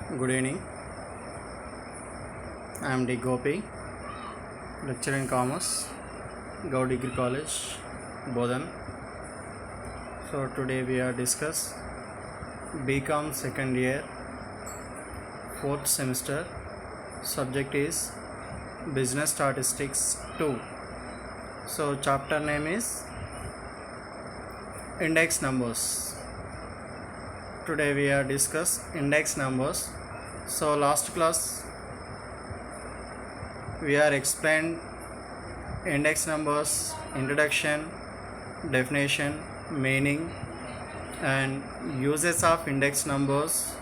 Good evening. I am D. Gopi, lecturer in commerce, Go Degree College, Bodhan. So today we are discuss BCom second year, fourth semester. Subject is Business Statistics 2. So chapter name is Index Numbers. Today we are discuss index numbers. So last class we are explained index numbers, introduction, definition, meaning, and uses of index numbers,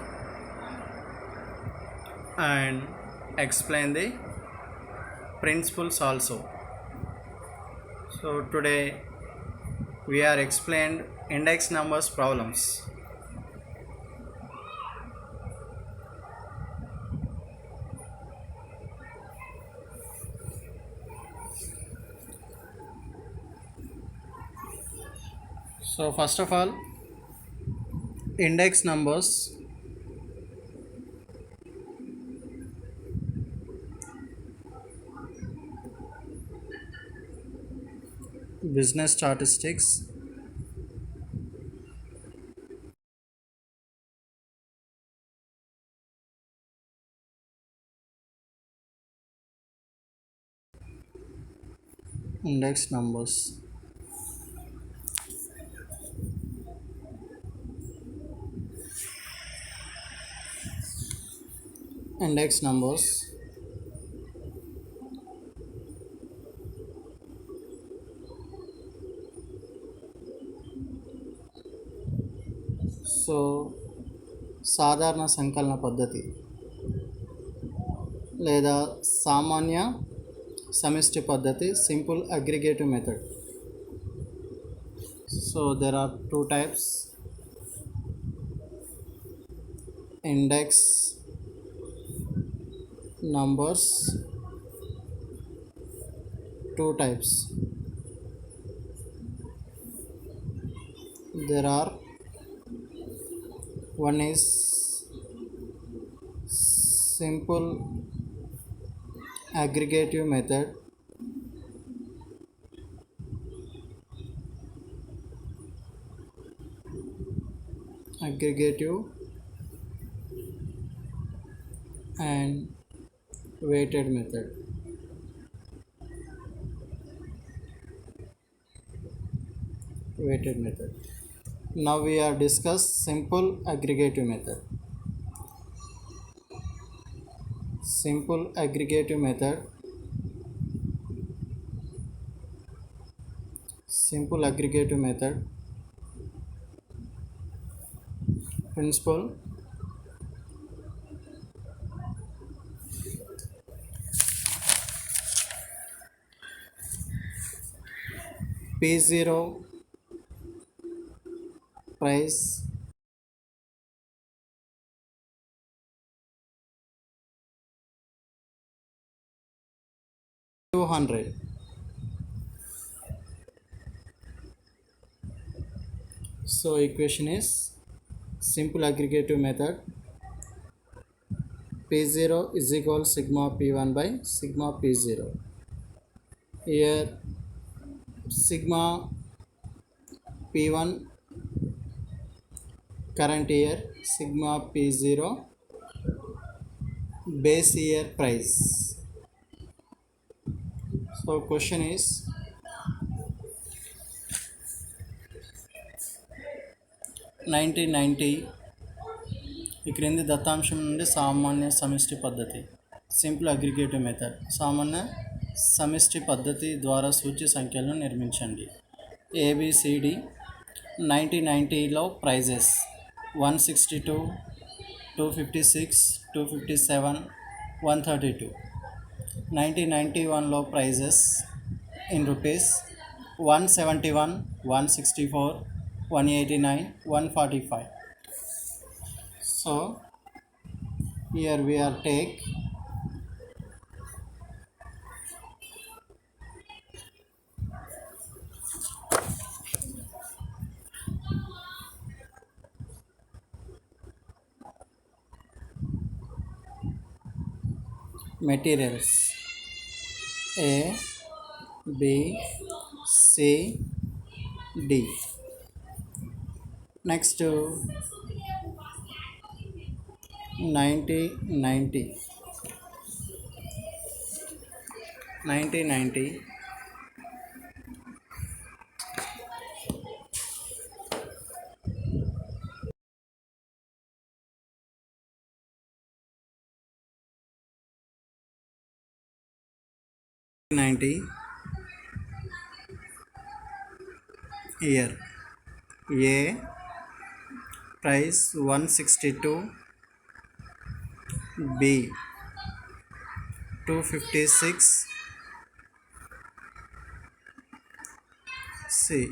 and explain the principles also. So today we are explained index numbers problems. So first of all, index numbers. Business statistics. Index numbers. Index numbers. So సాధారణ సంకలన పద్ధతి లేదా సామాన్య సమిష్టి పద్ధతి, simple aggregative method. So there are two types index numbers. Two types. There are, one is simple aggregative method, and weighted method. Now we are discuss simple aggregative method. Simple aggregative method. Principle. P0 price $200. So equation is simple aggregative method. P0 is equal sigma P1 by sigma P0. Here sigma P1 current year, sigma P0 base year price. So question is, (1990) ఈ క్రింది దత్తాంశం నుండి సామాన్య సమిష్టి పద్ధతి, simple aggregative method, సామాన్య సమిష్టి పద్ధతి ద్వారా సూచ్య సంఖ్యలను నిర్మించండి. ABCD 1990లో ప్రైజెస్ 162, 256, 257, 132. 1991లో prices in rupees 171, 164, 189, 145. So here we are take materials A, B, C, D. Next to 90, 90, 90 here. A price 162, B 256, C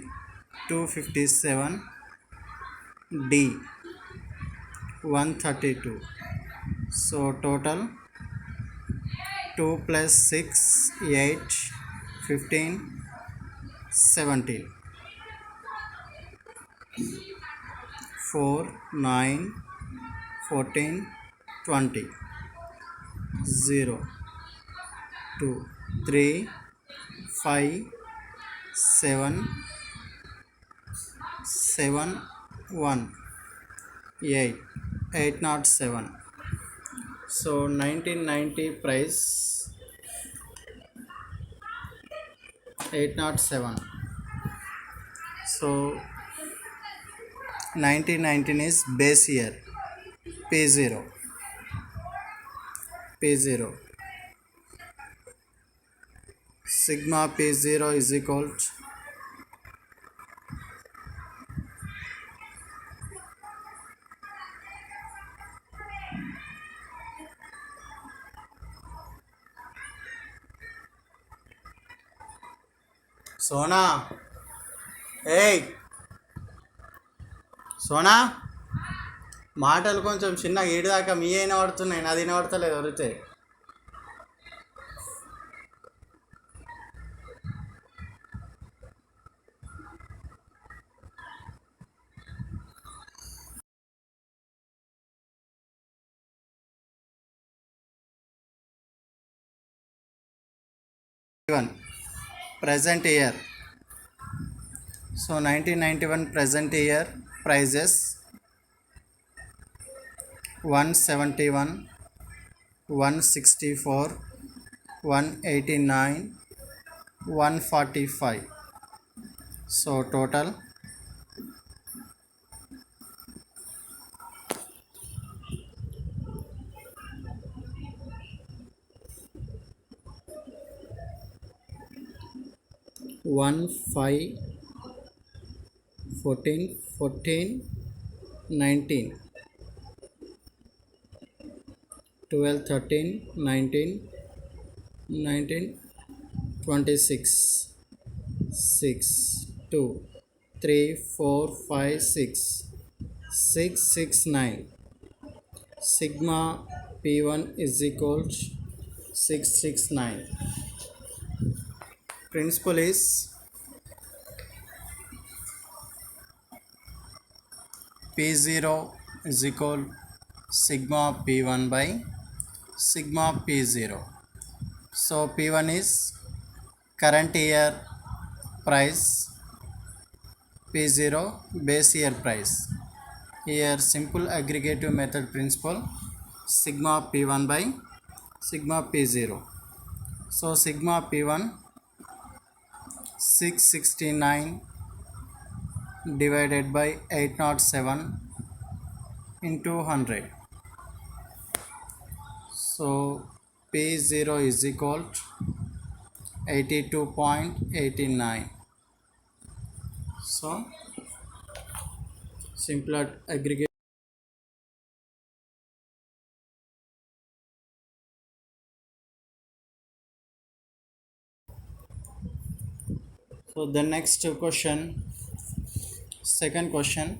257, D 132. So total 2 plus 6 8 15 17 4 9 14 20 0 2 3 5 7 7 1 8 807. So 1990 price 807. So 1919 is base year P0. P0 sigma P0 is equal to Sona ఏయ్ సోనా మాటలు కొంచెం చిన్నగా ఏడుదాకా మీ అయినా పడుతున్నాయి, నాది వినబడతలేదు వరితే. present year. So 1991 present year prices 171, 164, 189, 145. So total 1 5 14 14 19 12 13 19 19 26 6 2 3 4 5 6 6 6 9. Sigma P1 is equal to 669. Principle is P0 is equal sigma P1 by sigma P0. So P1 is current year price, P0 base year price. Here simple aggregative method principle, sigma P1 by sigma P0. So sigma P1 669 divided by 807 into 100. So P0 is equal to 82.89. So simple aggregate. So the next question, second question.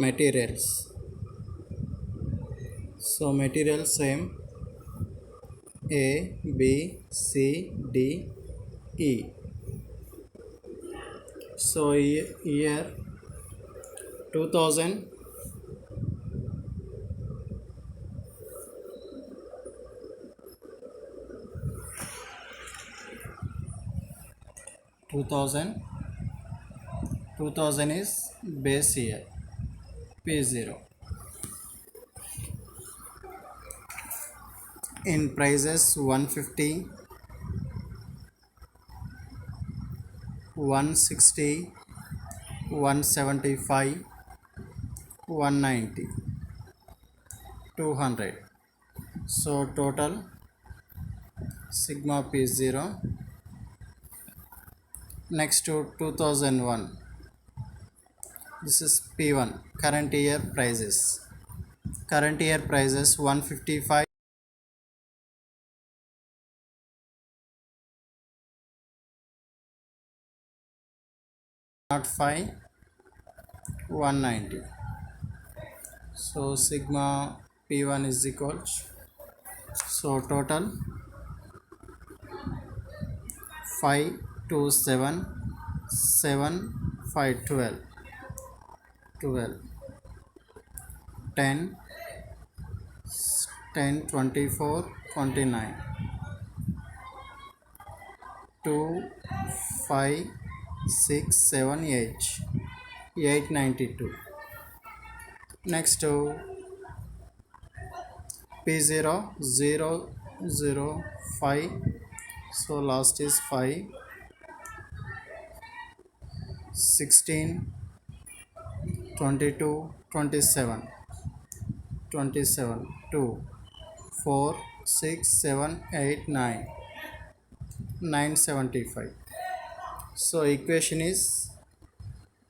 materials. So materials same, A, B, C, D, E. So year 2000, 2000 is base year, P0. In prices 150, 160, 175, 190, 200. So total sigma P0. Next to 2001, this is P1, current year prices. Current year prices 155, 5, 190. So sigma P1 is equal, so total 5 to 7, 7, 5, 12, 12, 10, 10, 24, 29, 2, 5, 6, 7, 8, 892. Next to P0, 0, 0, 5, so last is 5, 16, 22, 27, 27, 2, 4, 6, 7, 8, 9, 975. So equation is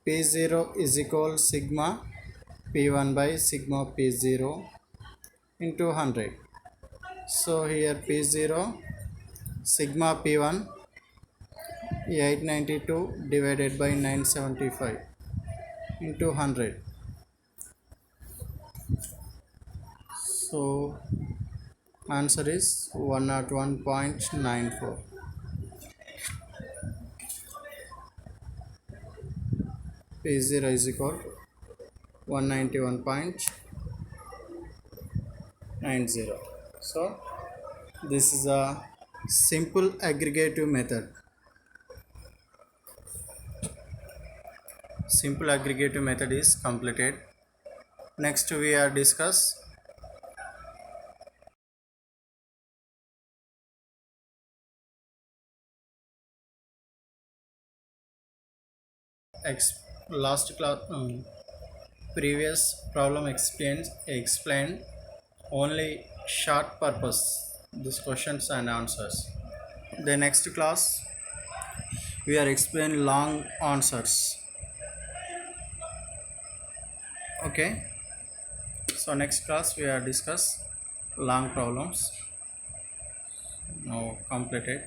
P0 is equal sigma P1 by sigma P0 into 100. So here P0 sigma P1 892 divided by 975 into 100. So answer is 101.94. P0 is equal 191.90. So this is a simple aggregative method. Simple aggregative method is completed. Next we are discuss last class previous problem explained only short purpose these questions and answers. The next class we are explain long answers. Okay, so next class we are discuss long problems. Now completed.